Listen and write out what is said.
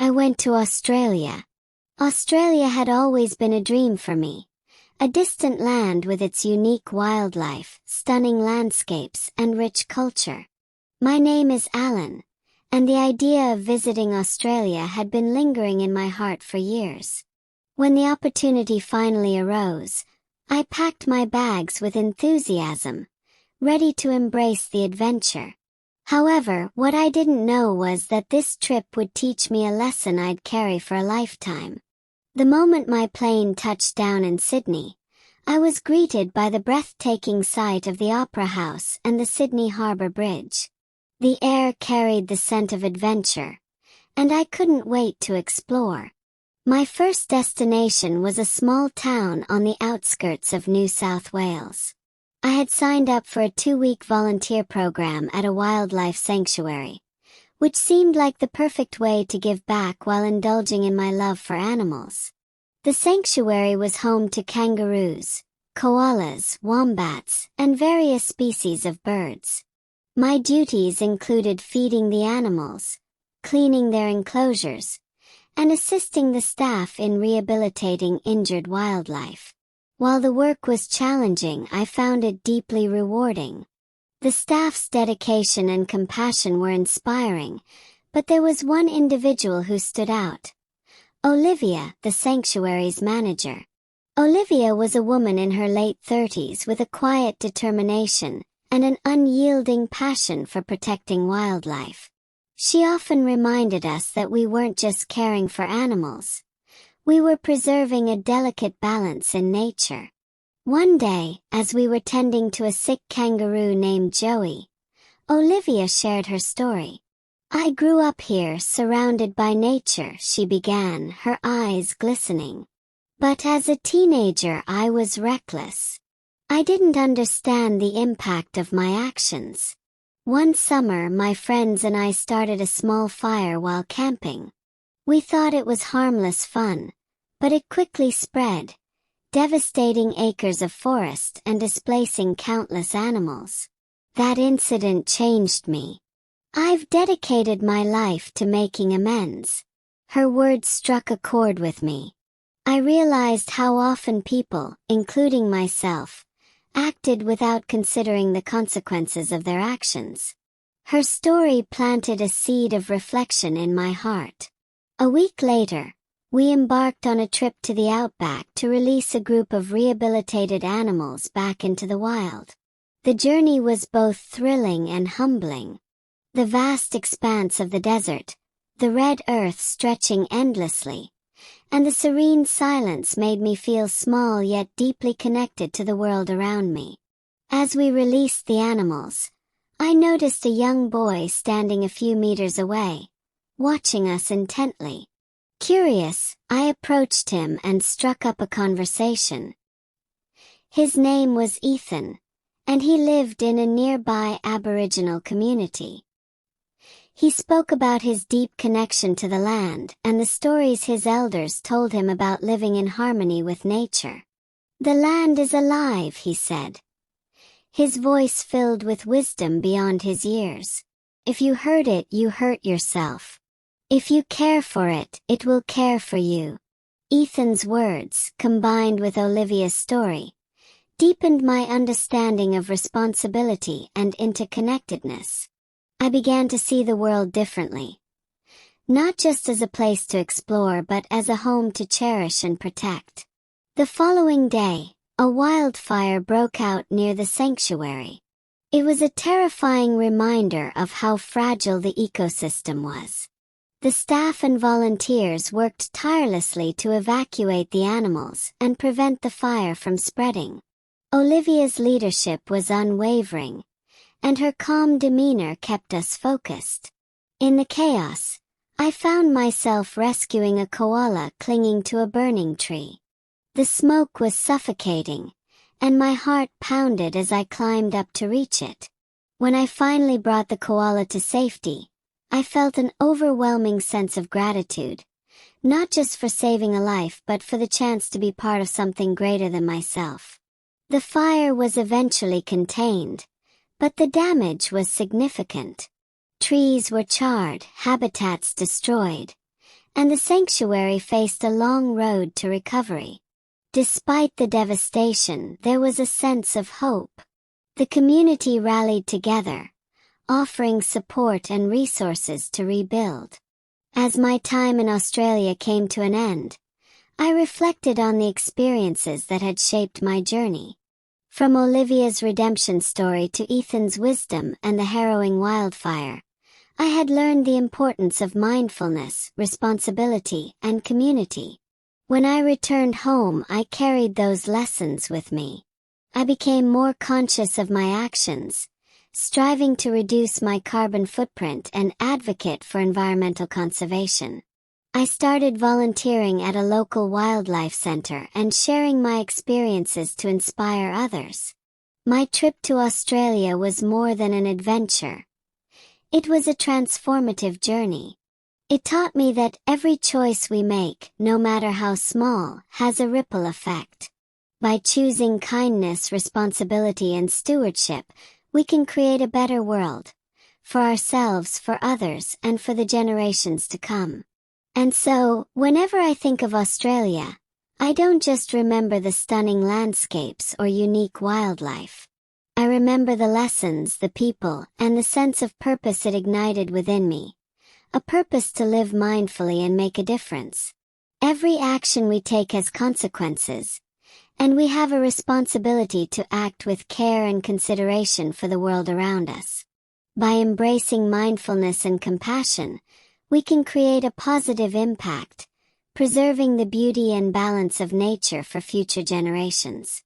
I went to Australia. Australia had always been a dream for me. A distant land with its unique wildlife, stunning landscapes, and rich culture. My name is Alan, and the idea of visiting Australia had been lingering in my heart for years. When the opportunity finally arose, I packed my bags with enthusiasm, ready to embrace the adventure. However, what I didn't know was that this trip would teach me a lesson I'd carry for a lifetime. The moment my plane touched down in Sydney, I was greeted by the breathtaking sight of the Opera House and the Sydney Harbour Bridge. The air carried the scent of adventure, and I couldn't wait to explore. My first destination was a small town on the outskirts of New South Wales. I had signed up for a 2-week volunteer program at a wildlife sanctuary, which seemed like the perfect way to give back while indulging in my love for animals. The sanctuary was home to kangaroos, koalas, wombats, and various species of birds. My duties included feeding the animals, cleaning their enclosures, and assisting the staff in rehabilitating injured wildlife. While the work was challenging, I found it deeply rewarding. The staff's dedication and compassion were inspiring, but there was one individual who stood out. Olivia, the sanctuary's manager. Olivia was a woman in her late 30s with a quiet determination and an unyielding passion for protecting wildlife. She often reminded us that we weren't just caring for animals. We were preserving a delicate balance in nature. One day, as we were tending to a sick kangaroo named Joey, Olivia shared her story. "I grew up here surrounded by nature," she began, her eyes glistening. "But as a teenager I was reckless. I didn't understand the impact of my actions. One summer my friends and I started a small fire while camping. We thought it was harmless fun, but it quickly spread, devastating acres of forest and displacing countless animals. That incident changed me. I've dedicated my life to making amends." Her words struck a chord with me. I realized how often people, including myself, acted without considering the consequences of their actions. Her story planted a seed of reflection in my heart. A week later, we embarked on a trip to the outback to release a group of rehabilitated animals back into the wild. The journey was both thrilling and humbling. The vast expanse of the desert, the red earth stretching endlessly, and the serene silence made me feel small yet deeply connected to the world around me. As we released the animals, I noticed a young boy standing a few meters away, watching us intently. Curious, I approached him and struck up a conversation. His name was Ethan, and he lived in a nearby Aboriginal community. He spoke about his deep connection to the land and the stories his elders told him about living in harmony with nature. "The land is alive," he said, his voice filled with wisdom beyond his years. "If you hurt it, you hurt yourself. If you care for it, it will care for you." Ethan's words, combined with Olivia's story, deepened my understanding of responsibility and interconnectedness. I began to see the world differently. Not just as a place to explore but as a home to cherish and protect. The following day, a wildfire broke out near the sanctuary. It was a terrifying reminder of how fragile the ecosystem was. The staff and volunteers worked tirelessly to evacuate the animals and prevent the fire from spreading. Olivia's leadership was unwavering, and her calm demeanor kept us focused. In the chaos, I found myself rescuing a koala clinging to a burning tree. The smoke was suffocating, and my heart pounded as I climbed up to reach it. When I finally brought the koala to safety, I felt an overwhelming sense of gratitude, not just for saving a life but for the chance to be part of something greater than myself. The fire was eventually contained, but the damage was significant. Trees were charred, habitats destroyed, and the sanctuary faced a long road to recovery. Despite the devastation, there was a sense of hope. The community rallied together, offering support and resources to rebuild. As my time in Australia came to an end, I reflected on the experiences that had shaped my journey. From Olivia's redemption story to Ethan's wisdom and the harrowing wildfire, I had learned the importance of mindfulness, responsibility, and community. When I returned home, I carried those lessons with me. I became more conscious of my actions, striving to reduce my carbon footprint and advocate for environmental conservation. I started volunteering at a local wildlife center and sharing my experiences to inspire others. My trip to Australia was more than an adventure. It was a transformative journey. It taught me that every choice we make, no matter how small, has a ripple effect. By choosing kindness, responsibility, and stewardship, we can create a better world. For ourselves, for others, and for the generations to come. And so, whenever I think of Australia, I don't just remember the stunning landscapes or unique wildlife. I remember the lessons, the people, and the sense of purpose it ignited within me. A purpose to live mindfully and make a difference. Every action we take has consequences, and we have a responsibility to act with care and consideration for the world around us. By embracing mindfulness and compassion, we can create a positive impact, preserving the beauty and balance of nature for future generations.